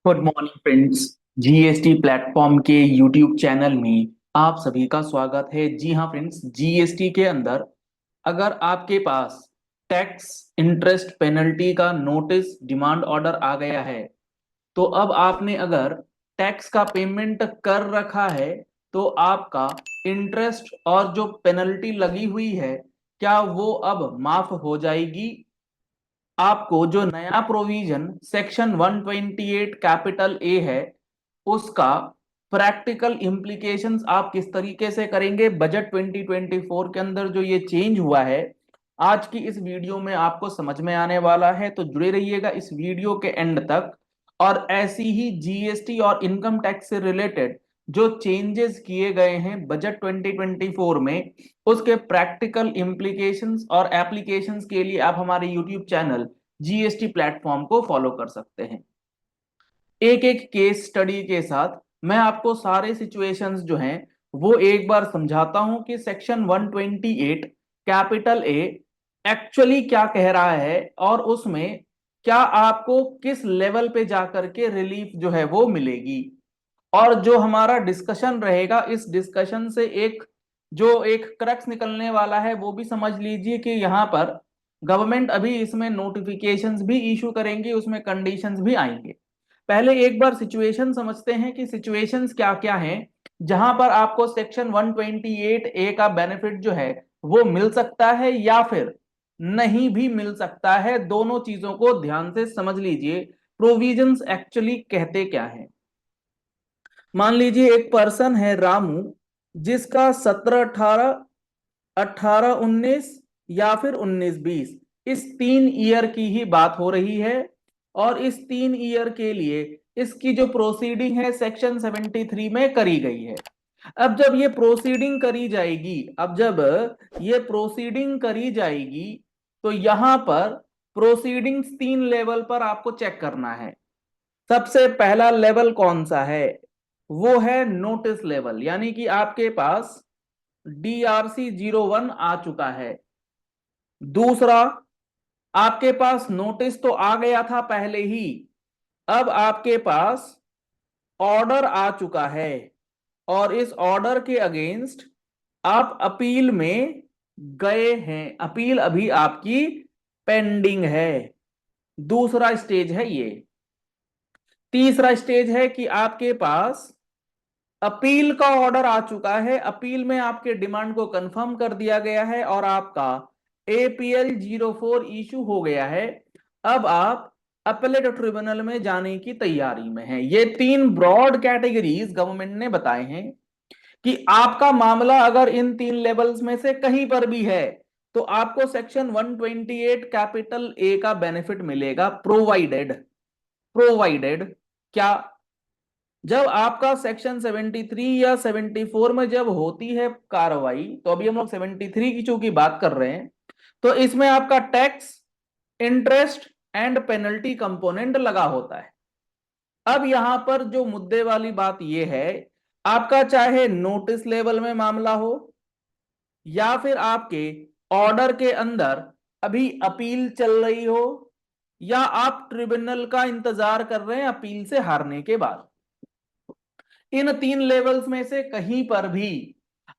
Good morning friends. GST platform के YouTube channel में आप सभी का स्वागत है। जी हाँ फ्रेंड्स, जीएसटी के अंदर अगर आपके पास टैक्स इंटरेस्ट पेनल्टी का नोटिस डिमांड ऑर्डर आ गया है, तो अब आपने अगर टैक्स का पेमेंट कर रखा है तो आपका इंटरेस्ट और जो पेनल्टी लगी हुई है, क्या वो अब माफ हो जाएगी? आपको जो नया प्रोविजन सेक्शन 128 कैपिटल ए है, उसका प्रैक्टिकल इम्प्लीकेशंस आप किस तरीके से करेंगे बजट 2024 के अंदर जो ये चेंज हुआ है, आज की इस वीडियो में आपको समझ में आने वाला है। तो जुड़े रहिएगा इस वीडियो के एंड तक। और ऐसी ही जीएसटी और इनकम टैक्स से रिलेटेड जो चेंजेस किए गए हैं बजट 2024 में, उसके प्रैक्टिकल इम्प्लीकेशंस और एप्लीकेशंस के लिए आप हमारे यूट्यूब चैनल जीएसटी प्लेटफॉर्म को फॉलो कर सकते हैं। एक एक केस स्टडी के साथ मैं आपको सारे सिचुएशंस जो हैं वो एक बार समझाता हूं कि सेक्शन 128 कैपिटल ए एक्चुअली क्या कह रहा है और उसमें क्या आपको किस लेवल पे जाकर के रिलीफ जो है वो मिलेगी। और जो हमारा डिस्कशन रहेगा, इस डिस्कशन से एक क्रक्स निकलने वाला है वो भी समझ लीजिए कि यहाँ पर गवर्नमेंट अभी इसमें नोटिफिकेशंस भी इशू करेंगे, उसमें कंडीशंस भी आएंगे। पहले एक बार सिचुएशन समझते हैं कि सिचुएशंस क्या क्या हैं जहां पर आपको सेक्शन 128 ए का बेनिफिट जो है वो मिल सकता है या फिर नहीं भी मिल सकता है। दोनों चीजों को ध्यान से समझ लीजिए, प्रोविजंस एक्चुअली कहते क्या हैं। मान लीजिए एक पर्सन है रामू, जिसका 17-18, 18-19 या फिर 19-20, इस 3 ईयर की ही बात हो रही है। और इस 3 ईयर के लिए इसकी जो प्रोसीडिंग है सेक्शन 73 में करी गई है। अब जब ये प्रोसीडिंग करी जाएगी, तो यहां पर प्रोसीडिंग्स 3 लेवल पर आपको चेक करना है। सबसे पहला लेवल कौन सा है? वो है नोटिस लेवल, यानी कि आपके पास DRC 01 आ चुका है। दूसरा, आपके पास नोटिस तो आ गया था पहले ही, अब आपके पास ऑर्डर आ चुका है और इस ऑर्डर के अगेंस्ट आप अपील में गए हैं। अपील अभी आपकी पेंडिंग है। दूसरा स्टेज है ये। तीसरा स्टेज है कि आपके पास अपील का ऑर्डर आ चुका है, अपील में आपके डिमांड को कंफर्म कर दिया गया है और आपका APL 04 इशू हो गया है। अब आप अपीलेट ट्रिब्यूनल में जाने की तैयारी में हैं। ये 3 ब्रॉड कैटेगरीज गवर्नमेंट ने बताए हैं कि आपका मामला अगर इन 3 लेवल्स में से कहीं पर भी है तो आपको सेक्शन 128 कैपिटल ए का बेनिफिट मिलेगा, प्रोवाइडेड। क्या? जब आपका सेक्शन 73 या 74 में जब होती है कार्रवाई, तो अभी हम लोग 73 की चूंकि बात कर रहे हैं, तो इसमें आपका tax, interest and penalty component लगा होता है। अब यहां पर जो मुद्दे वाली बात यह है, आपका चाहे नोटिस लेवल में मामला हो या फिर आपके ऑर्डर के अंदर अभी अपील चल रही हो या आप ट्रिब्यूनल का इंतजार कर रहे हैं अपील से हारने के बाद, इन 3 लेवल्स में से कहीं पर भी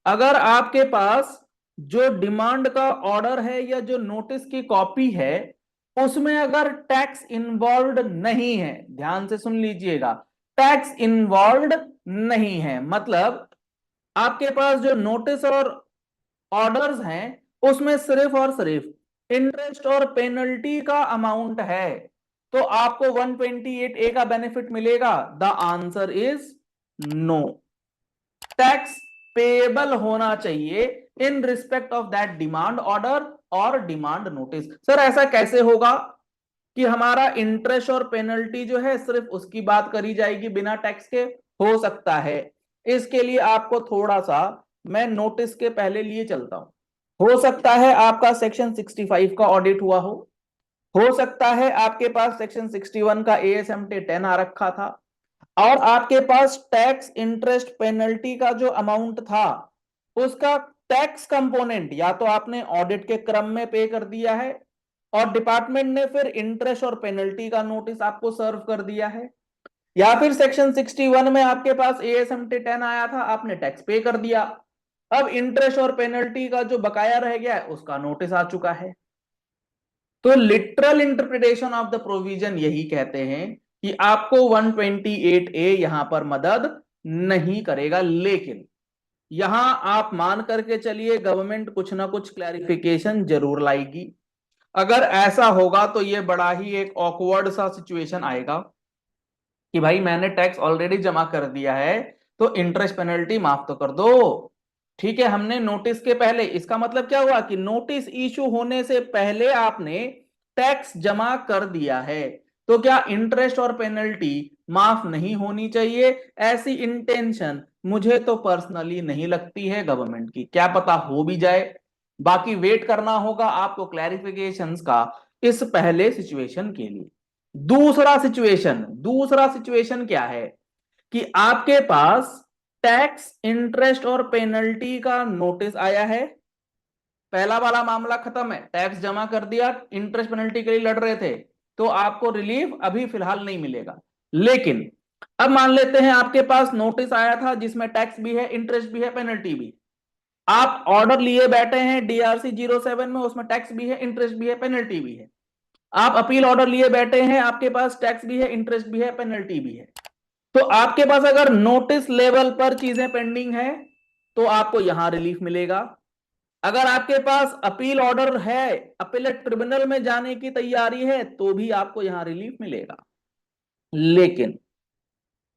अगर आपके पास जो डिमांड का ऑर्डर है या जो नोटिस की कॉपी है उसमें अगर टैक्स इन्वॉल्व नहीं है, ध्यान से सुन लीजिएगा, टैक्स इन्वॉल्व नहीं है मतलब आपके पास जो नोटिस और ऑर्डर्स हैं उसमें सिर्फ और सिर्फ इंटरेस्ट और पेनल्टी का अमाउंट है, तो आपको 128 ए का बेनिफिट मिलेगा? The answer is no. Tax payable होना चाहिए in respect of that demand order और डिमांड नोटिस। सर ऐसा कैसे होगा कि हमारा इंटरेस्ट और पेनल्टी जो है सिर्फ उसकी बात करी जाएगी बिना टैक्स के? हो सकता है। इसके लिए आपको थोड़ा सा मैं नोटिस के पहले लिए चलता हूं। हो सकता है आपका सेक्शन 65 का ऑडिट हुआ हो सकता है आपके पास सेक्शन 61 का ASMT 10 आ रखा था और आपके पास टैक्स इंटरेस्ट पेनल्टी का जो अमाउंट था उसका टैक्स कंपोनेंट या तो आपने ऑडिट के क्रम में पे कर दिया है और डिपार्टमेंट ने फिर इंटरेस्ट और पेनल्टी का नोटिस आपको सर्व कर दिया है, या फिर सेक्शन 61 में आपके पास ASMT 10 आया था, आपने टैक्स पे कर दिया, अब इंटरेस्ट और पेनल्टी का जो बकाया रह गया है उसका नोटिस आ चुका है। तो literal interpretation of the provision यही कहते हैं कि आपको 128A यहां पर मदद नहीं करेगा, लेकिन यहां आप मान करके चलिए गवर्नमेंट कुछ ना कुछ क्लैरिफिकेशन जरूर लाएगी। अगर ऐसा होगा तो ये बड़ा ही एक ऑकवर्ड सा सिचुएशन आएगा कि भाई मैंने टैक्स ऑलरेडी जमा कर दिया है तो इंटरेस्ट पेनल्टी माफ तो कर दो। ठीक है, हमने नोटिस के पहले, इसका मतलब क्या हुआ कि नोटिस इशू होने से पहले आपने टैक्स जमा कर दिया है, तो क्या इंटरेस्ट और पेनल्टी माफ नहीं होनी चाहिए? ऐसी इंटेंशन मुझे तो पर्सनली नहीं लगती है गवर्नमेंट की, क्या पता हो भी जाए। बाकी वेट करना होगा आपको क्लैरिफिकेशंस का इस पहले सिचुएशन के लिए। दूसरा सिचुएशन क्या है कि आपके पास टैक्स, इंटरेस्ट और पेनल्टी का नोटिस आया है। पहला वाला मामला खत्म है, टैक्स जमा कर दिया, इंटरेस्ट पेनल्टी के लिए लड़ रहे थे, तो आपको रिलीफ अभी फिलहाल नहीं मिलेगा। लेकिन अब मान लेते हैं आपके पास नोटिस आया था जिसमें टैक्स भी है, इंटरेस्ट भी है, पेनल्टी भी। आप ऑर्डर लिए बैठे हैं DRC 07 में, उसमें टैक्स भी है, इंटरेस्ट भी है, पेनल्टी भी है। आप अपील ऑर्डर लिए बैठे हैं, आपके पास टैक्स भी है, इंटरेस्ट भी है, पेनल्टी भी है। तो आपके पास अगर नोटिस लेवल पर चीजें पेंडिंग है तो आपको यहां रिलीफ मिलेगा। अगर आपके पास अपील ऑर्डर है, अपीलेट ट्रिब्यूनल में जाने की तैयारी है, तो भी आपको यहां रिलीफ मिलेगा। लेकिन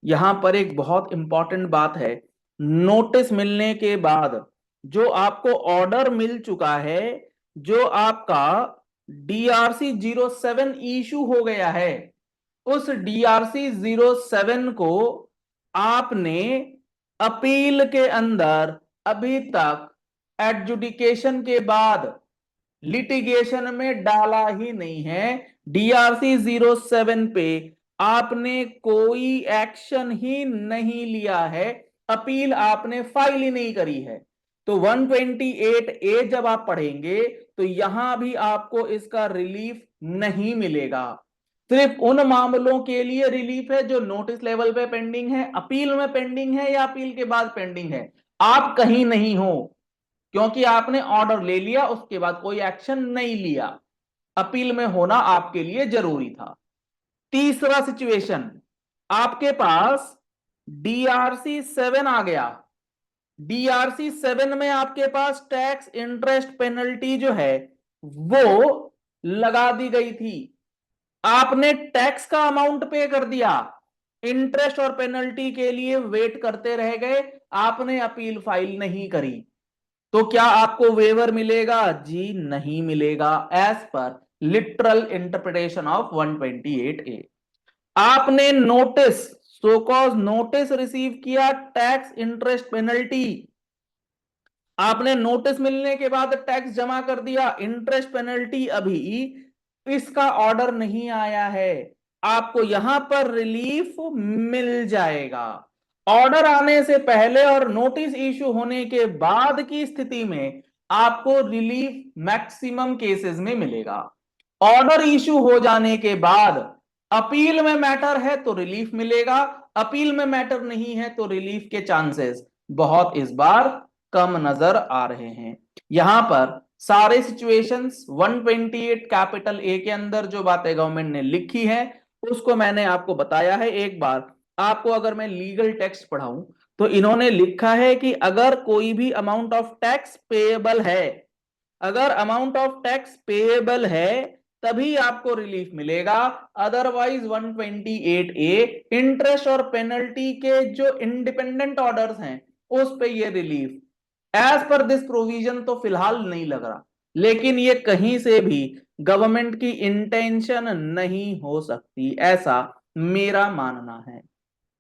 यहां पर एक बहुत इंपॉर्टेंट बात है, नोटिस मिलने के बाद जो आपको ऑर्डर मिल चुका है, जो आपका DRC 07 इशू हो गया है, उस DRC 07 को आपने अपील के अंदर अभी तक एडजुडिकेशन के बाद लिटिगेशन में डाला ही नहीं है। DRC 07 पे आपने कोई एक्शन ही नहीं लिया है, अपील आपने फाइल ही नहीं करी है। तो 128A जब आप पढ़ेंगे तो यहां भी आपको इसका रिलीफ नहीं मिलेगा। सिर्फ उन मामलों के लिए रिलीफ है जो नोटिस लेवल पे पेंडिंग है, अपील में पेंडिंग है या अपील के बाद पेंडिंग है। आप कहीं नहीं हो, क्योंकि आपने ऑर्डर ले लिया, उसके बाद कोई एक्शन नहीं लिया। अपील में होना आपके लिए जरूरी था। तीसरा सिचुएशन, आपके पास DRC 7 आ गया। DRC 7 में आपके पास टैक्स, इंटरेस्ट, पेनल्टी जो है वो लगा दी गई थी। आपने टैक्स का अमाउंट पे कर दिया, इंटरेस्ट और पेनल्टी के लिए वेट करते रह गए, आपने अपील फाइल नहीं करी, तो क्या आपको वेवर मिलेगा? जी नहीं मिलेगा, as per literal interpretation of 128A। आपने notice, show cause notice receive किया, टैक्स, इंटरेस्ट, पेनल्टी, आपने नोटिस मिलने के बाद टैक्स जमा कर दिया, इंटरेस्ट, पेनल्टी अभी इसका ऑर्डर नहीं आया है, आपको यहां पर रिलीफ मिल जाएगा। ऑर्डर आने से पहले और नोटिस इशू होने के बाद की स्थिति में आपको रिलीफ मैक्सिमम केसेस में मिलेगा। ऑर्डर इशू हो जाने के बाद अपील में मैटर है तो रिलीफ मिलेगा, अपील में मैटर नहीं है तो रिलीफ के चांसेस बहुत इस बार कम नजर आ रहे हैं। यहां पर सारे सिचुएशंस 128 कैपिटल A के अंदर जो बातें गवर्नमेंट ने लिखी है उसको मैंने आपको बताया है। एक बार आपको अगर मैं लीगल टेक्स्ट पढ़ाऊं तो इन्होंने लिखा है कि अगर कोई भी अमाउंट ऑफ टैक्स पेएबल है, अगर अमाउंट ऑफ टैक्स पेएबल है तभी आपको रिलीफ मिलेगा, अदरवाइज 128A इंटरेस्ट और पेनल्टी के जो इंडिपेंडेंट ऑर्डर्स हैं उस पे ये relief as per this provision तो फिलहाल नहीं लग रहा, लेकिन ये कहीं से भी गवर्नमेंट की इंटेंशन नहीं हो सकती, ऐसा मेरा मानना है।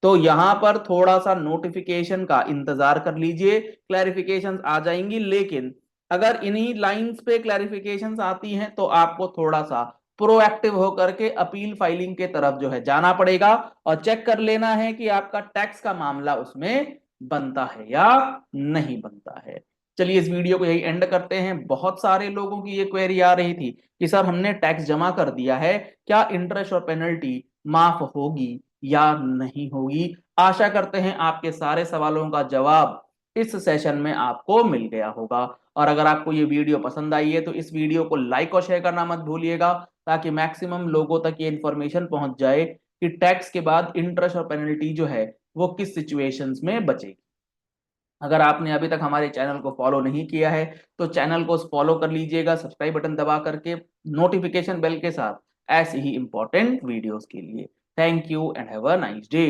तो यहां पर थोड़ा सा नोटिफिकेशन का इंतजार कर लीजिए, क्लैरिफिकेशंस आ जाएंगी, लेकिन अगर इन्हीं लाइंस पे क्लैरिफिकेशंस आती हैं तो आपको थोड़ा सा प्रोएक्टिव होकर के अपील फाइलिंग के तरफ जो है जाना पड़ेगा और चेक कर लेना है कि आपका टैक्स का मामला उसमें बनता है या नहीं बनता है। चलिए इस वीडियो को यही एंड करते हैं। बहुत सारे लोगों की ये क्वेरी आ रही थी कि सर हमने टैक्स जमा कर दिया है, क्या इंटरेस्ट और पेनल्टी माफ होगी? या नहीं होगी। आशा करते हैं आपके सारे सवालों का जवाब इस सेशन में आपको मिल गया होगा। और अगर आपको ये वीडियो पसंद आई है तो इस वीडियो को लाइक और शेयर करना मत भूलिएगा, ताकि मैक्सिमम लोगों तक ये इंफॉर्मेशन पहुंच जाए कि टैक्स के बाद इंटरेस्ट और पेनल्टी जो है वो किस सिचुएशंस में बचेगी। अगर आपने अभी तक हमारे चैनल को फॉलो नहीं किया है तो चैनल को फॉलो कर लीजिएगा, सब्सक्राइब बटन दबा करके, नोटिफिकेशन बेल के साथ, ऐसे ही इंपॉर्टेंट वीडियोस के लिए। Thank you and have a nice day.